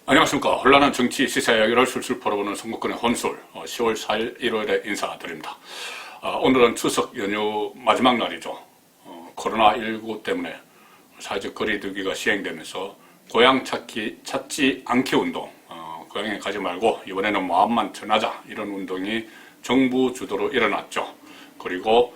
안녕하십니까. 혼란한 정치 시사 이야기를 술술 풀어보는 선거권의 혼술 10월 4일 일요일에 인사드립니다. 오늘은 추석 연휴 마지막 날이죠. 코로나19 때문에 사회적 거리두기가 시행되면서 고향 찾지 않기 운동, 고향에 가지 말고 이번에는 마음만 전하자, 이런 운동이 정부 주도로 일어났죠. 그리고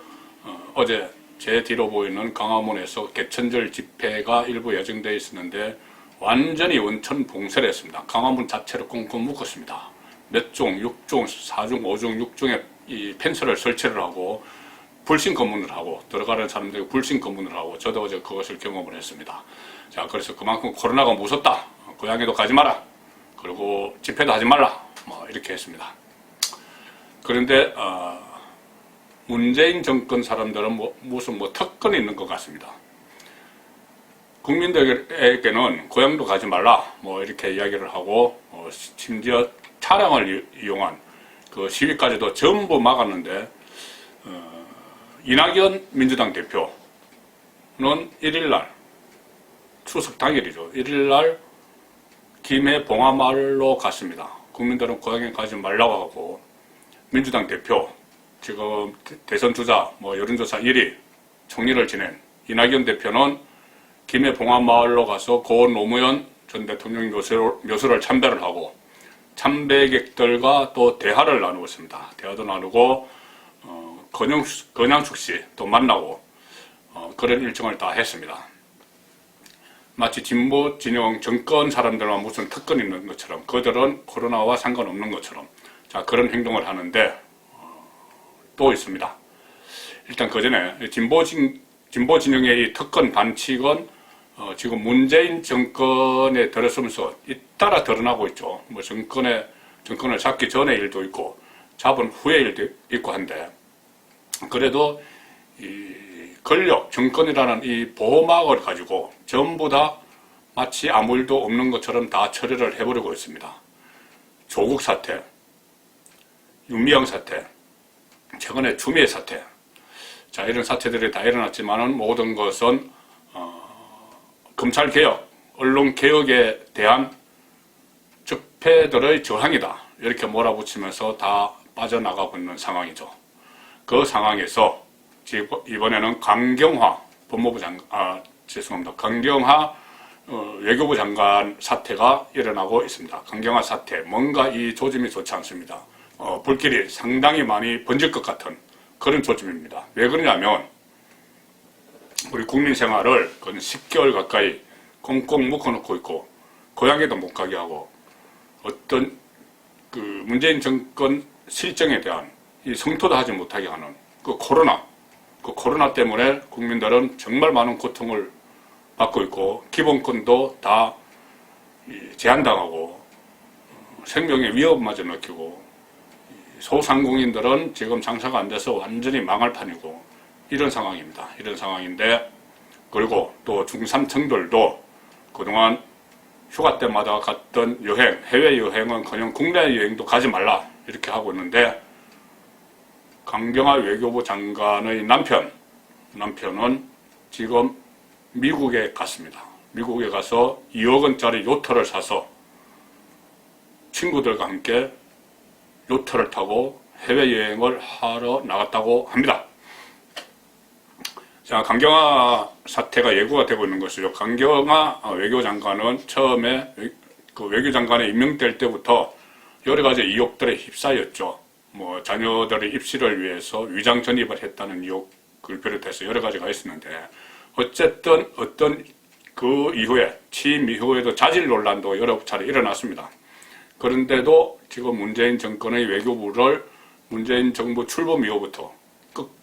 어제 제 뒤로 보이는 강화문에서 개천절 집회가 일부 예정되어 있었는데 완전히 원천 봉쇄를 했습니다. 강화문 자체를 꽁꽁 묶었습니다. 몇 종, 6종, 4종, 5종, 6종의 이 펜스를 설치를 하고 불신 검문을 하고 들어가는 사람들이 불신 검문을 하고 저도 어제 그것을 경험을 했습니다. 자, 그래서 그만큼 코로나가 무섭다. 고향에도 가지 마라. 그리고 집회도 하지 말라. 이렇게 했습니다. 그런데 문재인 정권 사람들은 무슨 특권이 있는 것 같습니다. 국민들에게는 고향도 가지 말라 이렇게 이야기를 하고 심지어 차량을 이용한 그 시위까지도 전부 막았는데 이낙연 민주당 대표는 1일날 추석 당일이죠. 1일날 김해 봉화마을로 갔습니다. 국민들은 고향에 가지 말라고 하고 민주당 대표 지금 대선 주자 여론조사 1위 총리를 지낸 이낙연 대표는 김해 봉화마을로 가서 고 노무현 전 대통령 묘소를 참배를 하고 참배객들과 또 대화를 나누었습니다. 대화도 나누고 권영숙 씨 또 만나고 그런 일정을 다 했습니다. 마치 진보 진영 정권 사람들만 무슨 특권이 있는 것처럼 그들은 코로나와 상관없는 것처럼 그런 행동을 하는데 또 있습니다. 일단 그 전에 진보 진영의 이 특권 반칙은 지금 문재인 정권에 들어서면서 잇따라 드러나고 있죠. 정권을 잡기 전의 일도 있고 잡은 후의 일도 있고 한데 그래도 이 권력, 정권이라는 이 보호막을 가지고 전부 다 마치 아무 일도 없는 것처럼 다 처리를 해버리고 있습니다. 조국 사태, 윤미향 사태, 최근에 추미애 사태, 이런 사태들이 다 일어났지만은 모든 것은 검찰개혁, 언론개혁에 대한 적폐들의 저항이다. 이렇게 몰아붙이면서 다 빠져나가고 있는 상황이죠. 그 상황에서 이번에는 강경화 외교부 장관 사태가 일어나고 있습니다. 강경화 사태, 뭔가 이 조짐이 좋지 않습니다. 불길이 상당히 많이 번질 것 같은 그런 조짐입니다. 왜 그러냐면 우리 국민 생활을 거의 10개월 가까이 꽁꽁 묶어놓고 있고 고향에도 못 가게 하고 어떤 그 문재인 정권 실정에 대한 이 성토도 하지 못하게 하는 그 코로나 때문에 국민들은 정말 많은 고통을 받고 있고 기본권도 다 제한당하고 생명의 위협마저 느끼고 소상공인들은 지금 장사가 안 돼서 완전히 망할 판이고 이런 상황입니다. 이런 상황인데 그리고 또 중산층들도 그동안 휴가 때마다 갔던 여행, 해외여행은커녕 국내 여행도 가지 말라 이렇게 하고 있는데 강경화 외교부 장관의 남편은 지금 미국에 갔습니다. 미국에 가서 2억 원짜리 요트를 사서 친구들과 함께 요트를 타고 해외여행을 하러 나갔다고 합니다. 강경화 사태가 예고가 되고 있는 것이죠. 강경화 외교장관은 처음에 그 외교장관에 임명될 때부터 여러 가지 의혹들에 휩싸였죠. 자녀들의 입시를 위해서 위장 전입을 했다는 의혹을 비롯해서 여러 가지가 있었는데 어쨌든 어떤 그 이후에 취임 이후에도 자질 논란도 여러 차례 일어났습니다. 그런데도 지금 문재인 정권의 외교부를 문재인 정부 출범 이후부터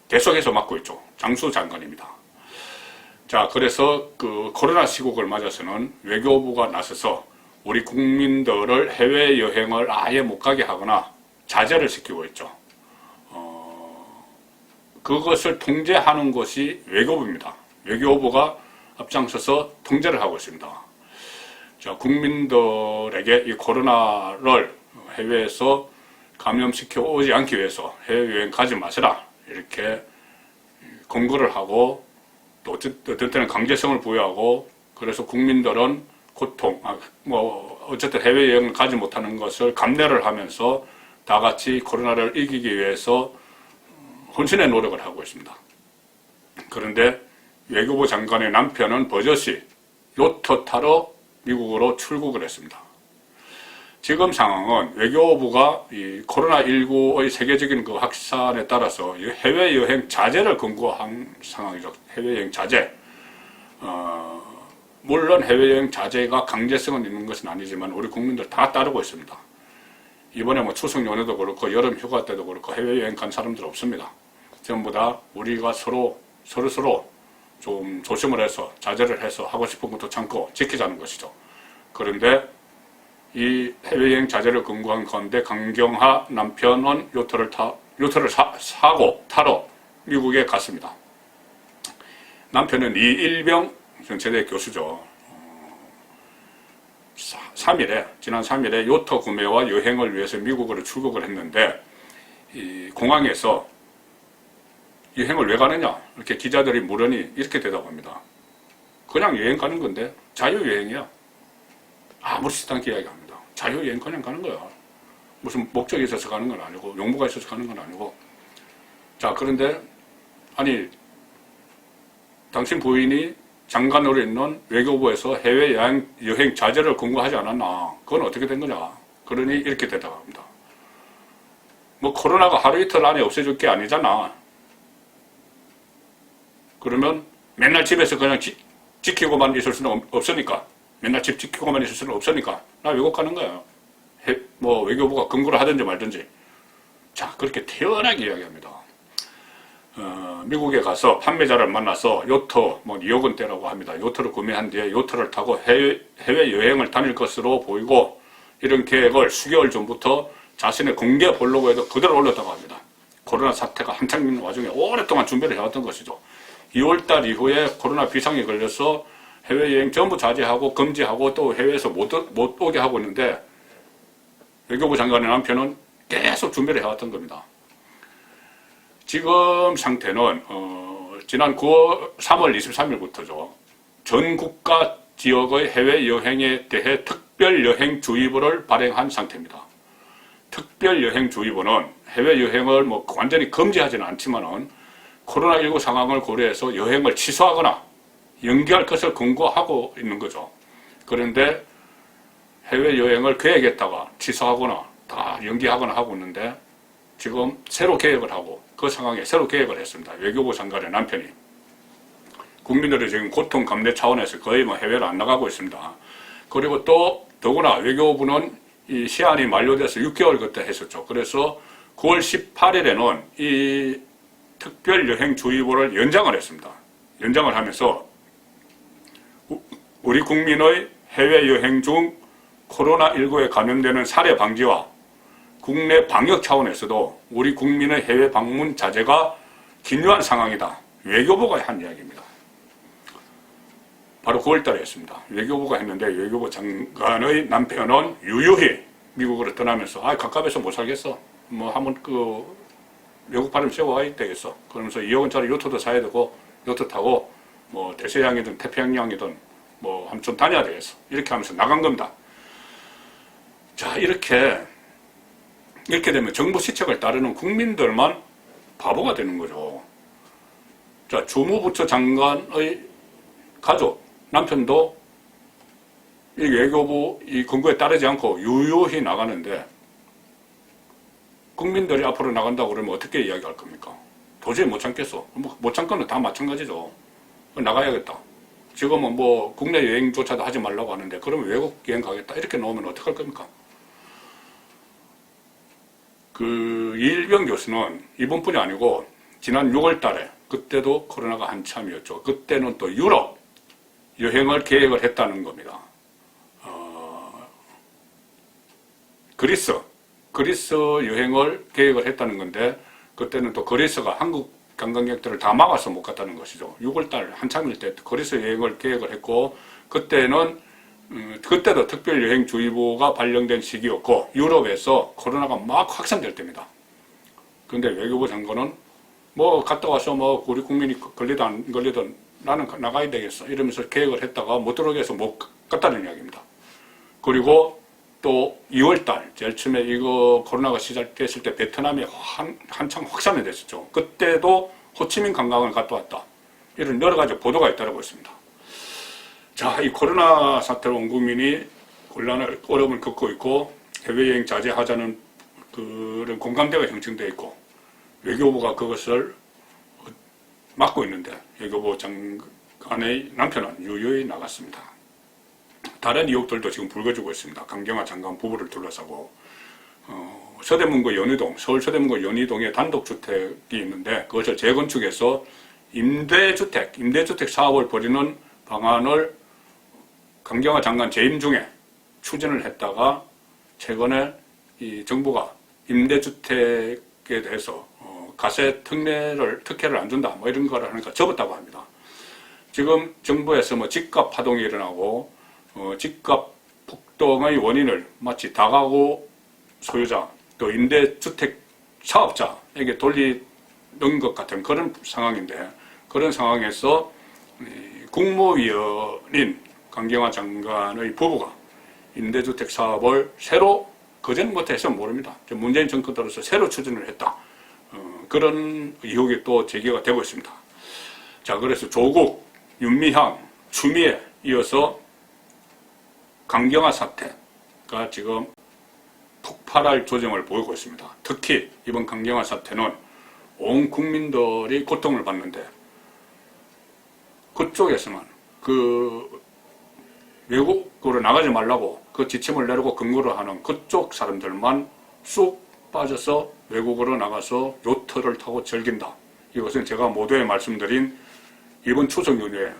계속해서 맡고 있죠. 장수 장관입니다. 그래서 그 코로나 시국을 맞아서는 외교부가 나서서 우리 국민들을 해외여행을 아예 못 가게 하거나 자제를 시키고 있죠. 그것을 통제하는 것이 외교부입니다. 외교부가 앞장서서 통제를 하고 있습니다. 국민들에게 이 코로나를 해외에서 감염시켜 오지 않기 위해서 해외여행 가지 마시라 이렇게 권고를 하고 또 어떤 때는 강제성을 부여하고 그래서 국민들은 고통, 어쨌든 해외여행을 가지 못하는 것을 감내를 하면서 다 같이 코로나를 이기기 위해서 혼신의 노력을 하고 있습니다. 그런데 외교부 장관의 남편은 버젓이 요트 타러 미국으로 출국을 했습니다. 지금 상황은 외교부가 이 코로나19의 세계적인 그 확산에 따라서 해외여행 자제를 권고한 상황이죠. 해외여행 자제. 물론 해외여행 자제가 강제성은 있는 것은 아니지만 우리 국민들 다 따르고 있습니다. 이번에 뭐 추석 연휴도 그렇고 여름 휴가 때도 그렇고 해외여행 간 사람들 없습니다. 전부 다 우리가 서로 좀 조심을 해서 자제를 해서 하고 싶은 것도 참고 지키자는 것이죠. 그런데 이 해외여행 자제를 권고한 건데 강경하 남편은 요트를 사고 타러 미국에 갔습니다. 남편은 이일병 경찰대 교수죠. 지난 3일에 요트 구매와 여행을 위해서 미국으로 출국을 했는데 이 공항에서 여행을 왜 가느냐 이렇게 기자들이 물으니 이렇게 대답합니다. 그냥 여행 가는 건데 자유여행이야. 아무렇지도 않게 이야기합니다. 자유여행 그냥 가는 거야. 무슨 목적이 있어서 가는 건 아니고 용무가 있어서 가는 건 아니고. 자, 그런데 아니 당신 부인이 장관으로 있는 외교부에서 해외여행 자제를 권고하지 않았나? 그건 어떻게 된 거냐? 그러니 이렇게 대답합니다. 뭐 코로나가 하루 이틀 안에 없어질 게 아니잖아. 그러면 맨날 집에서 그냥 지키고만 있을 수는 없으니까. 맨날 집 지키고만 있을 수는 없으니까. 나 외국 가는 거야. 뭐 외교부가 권고를 하든지 말든지. 자, 그렇게 태연하게 이야기합니다. 미국에 가서 판매자를 만나서 요트 뭐 2억 원대라고 합니다. 요트를 구매한 뒤에 요트를 타고 해외 여행을 다닐 것으로 보이고 이런 계획을 수개월 전부터 자신의 공개 블로그에도 그대로 올렸다고 합니다. 코로나 사태가 한창 있는 와중에 오랫동안 준비를 해왔던 것이죠. 2월달 이후에 코로나 비상이 걸려서 해외여행 전부 자제하고 금지하고 또 해외에서 못 오게 하고 있는데 외교부 장관의 남편은 계속 준비를 해왔던 겁니다. 지금 상태는 지난 3월 23일부터죠. 전 국가 지역의 해외여행에 대해 특별여행주의보를 발행한 상태입니다. 특별여행주의보는 해외여행을 뭐 완전히 금지하지는 않지만은 코로나19 상황을 고려해서 여행을 취소하거나 연기할 것을 권고하고 있는 거죠. 그런데 해외여행을 계획했다가 취소하거나 다 연기하거나 하고 있는데 지금 새로 계획을 하고 그 상황에 새로 계획을 했습니다. 외교부 장관의 남편이. 국민들이 지금 고통 감내 차원에서 거의 뭐 해외를 안 나가고 있습니다. 그리고 또 더구나 외교부는 이 시한이 만료돼서 6개월 그때 했었죠. 그래서 9월 18일에는 이 특별여행주의보를 연장을 했습니다. 연장을 하면서 우리 국민의 해외여행 중 코로나19에 감염되는 사례 방지와 국내 방역 차원에서도 우리 국민의 해외 방문 자제가 긴요한 상황이다. 외교부가 한 이야기입니다. 바로 9월달에 했습니다. 외교부가 했는데 외교부 장관의 남편은 유유히 미국으로 떠나면서 가깝해서 못 살겠어. 뭐 한번 외국 발음 세워야 되겠어. 그러면서 2억 원짜리 요트도 사야 되고 요트 타고 뭐 대서양이든 태평양이든 뭐 한번 좀 다녀야 되겠어. 이렇게 하면서 나간 겁니다. 자, 이렇게 되면 정부 시책을 따르는 국민들만 바보가 되는 거죠. 자, 주무부처 장관의 가족, 남편도 이 외교부 이 권고에 따르지 않고 유유히 나가는데 국민들이 앞으로 나간다고 그러면 어떻게 이야기할 겁니까? 도저히 못 참겠어. 못 참거는 다 마찬가지죠. 나가야겠다. 지금은 뭐 국내 여행조차도 하지 말라고 하는데 그러면 외국 여행 가겠다. 이렇게 나오면 어떡할 겁니까? 이일병 교수는 이번뿐이 아니고 지난 6월 달에 그때도 코로나가 한참이었죠. 그때는 또 유럽 여행을 계획을 했다는 겁니다. 그리스 여행을 계획을 했다는 건데 그때는 또 그리스가 한국 관광객들을 다 막아서 못 갔다는 것이죠. 6월 달 한참일 때 그리스 여행을 계획을 했고 그때도 특별여행주의보가 발령된 시기였고 유럽에서 코로나가 막 확산될 때입니다. 그런데 외교부 장관은 뭐 갔다 와서 뭐 우리 국민이 걸리든 안 걸리든 나는 나가야 되겠어 이러면서 계획을 했다가 못 들어오게 해서 못 갔다는 이야기입니다. 그리고 또 2월달 제일 처음에 이거 코로나가 시작됐을 때 베트남이 한창 확산이 됐었죠. 그때도 호치민 관광을 갔다 왔다. 이런 여러 가지 보도가 잇따르고 있습니다. 자, 이 코로나 사태로 온 국민이 어려움을 겪고 있고 해외여행 자제하자는 그런 공감대가 형성되어 있고 외교부가 그것을 막고 있는데 외교부 장관의 남편은 유유히 나갔습니다. 다른 의혹들도 지금 불거지고 있습니다. 강경화 장관 부부를 둘러싸고 서대문구 연희동, 서울 서대문구 연희동에 단독주택이 있는데 그것을 재건축해서 임대주택 사업을 벌이는 방안을 강경화 장관 재임 중에 추진을 했다가 최근에 이 정부가 임대주택에 대해서 가세 특혜를 안 준다 뭐 이런 거를 하니까 접었다고 합니다. 지금 정부에서 뭐 집값 파동이 일어나고 집값 폭등의 원인을 마치 다가구 소유자 또 임대주택 사업자에게 돌리는 것 같은 그런 상황인데 그런 상황에서 국무위원인 강경화 장관의 부부가 임대주택 사업을 새로 그전부터 해서 모릅니다. 문재인 정권 들어서 새로 추진을 했다. 그런 의혹이 또 제기가 되고 있습니다. 자, 그래서 조국, 윤미향, 추미애 이어서 강경화 사태가 지금 폭발할 조짐을 보이고 있습니다. 특히 이번 강경화 사태는 온 국민들이 고통을 받는데 그쪽에서만 외국으로 나가지 말라고 그 지침을 내리고 근거를 하는 그쪽 사람들만 쑥 빠져서 외국으로 나가서 요트를 타고 즐긴다. 이것은 제가 모두에 말씀드린 이번 추석 연휴에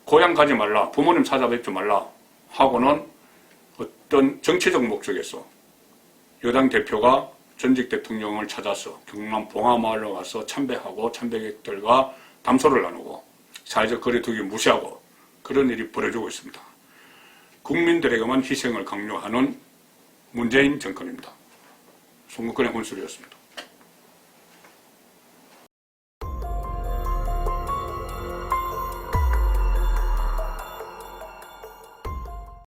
고향 가지 말라, 부모님 찾아뵙지 말라 하고는 어떤 정치적 목적에서 여당 대표가 전직 대통령을 찾아서 경남 봉하마을로 가서 참배하고 참배객들과 담소를 나누고 사회적 거리두기 무시하고 그런 일이 벌어지고 있습니다. 국민들에게만 희생을 강요하는 문재인 정권입니다. 송국근의 혼술이었습니다.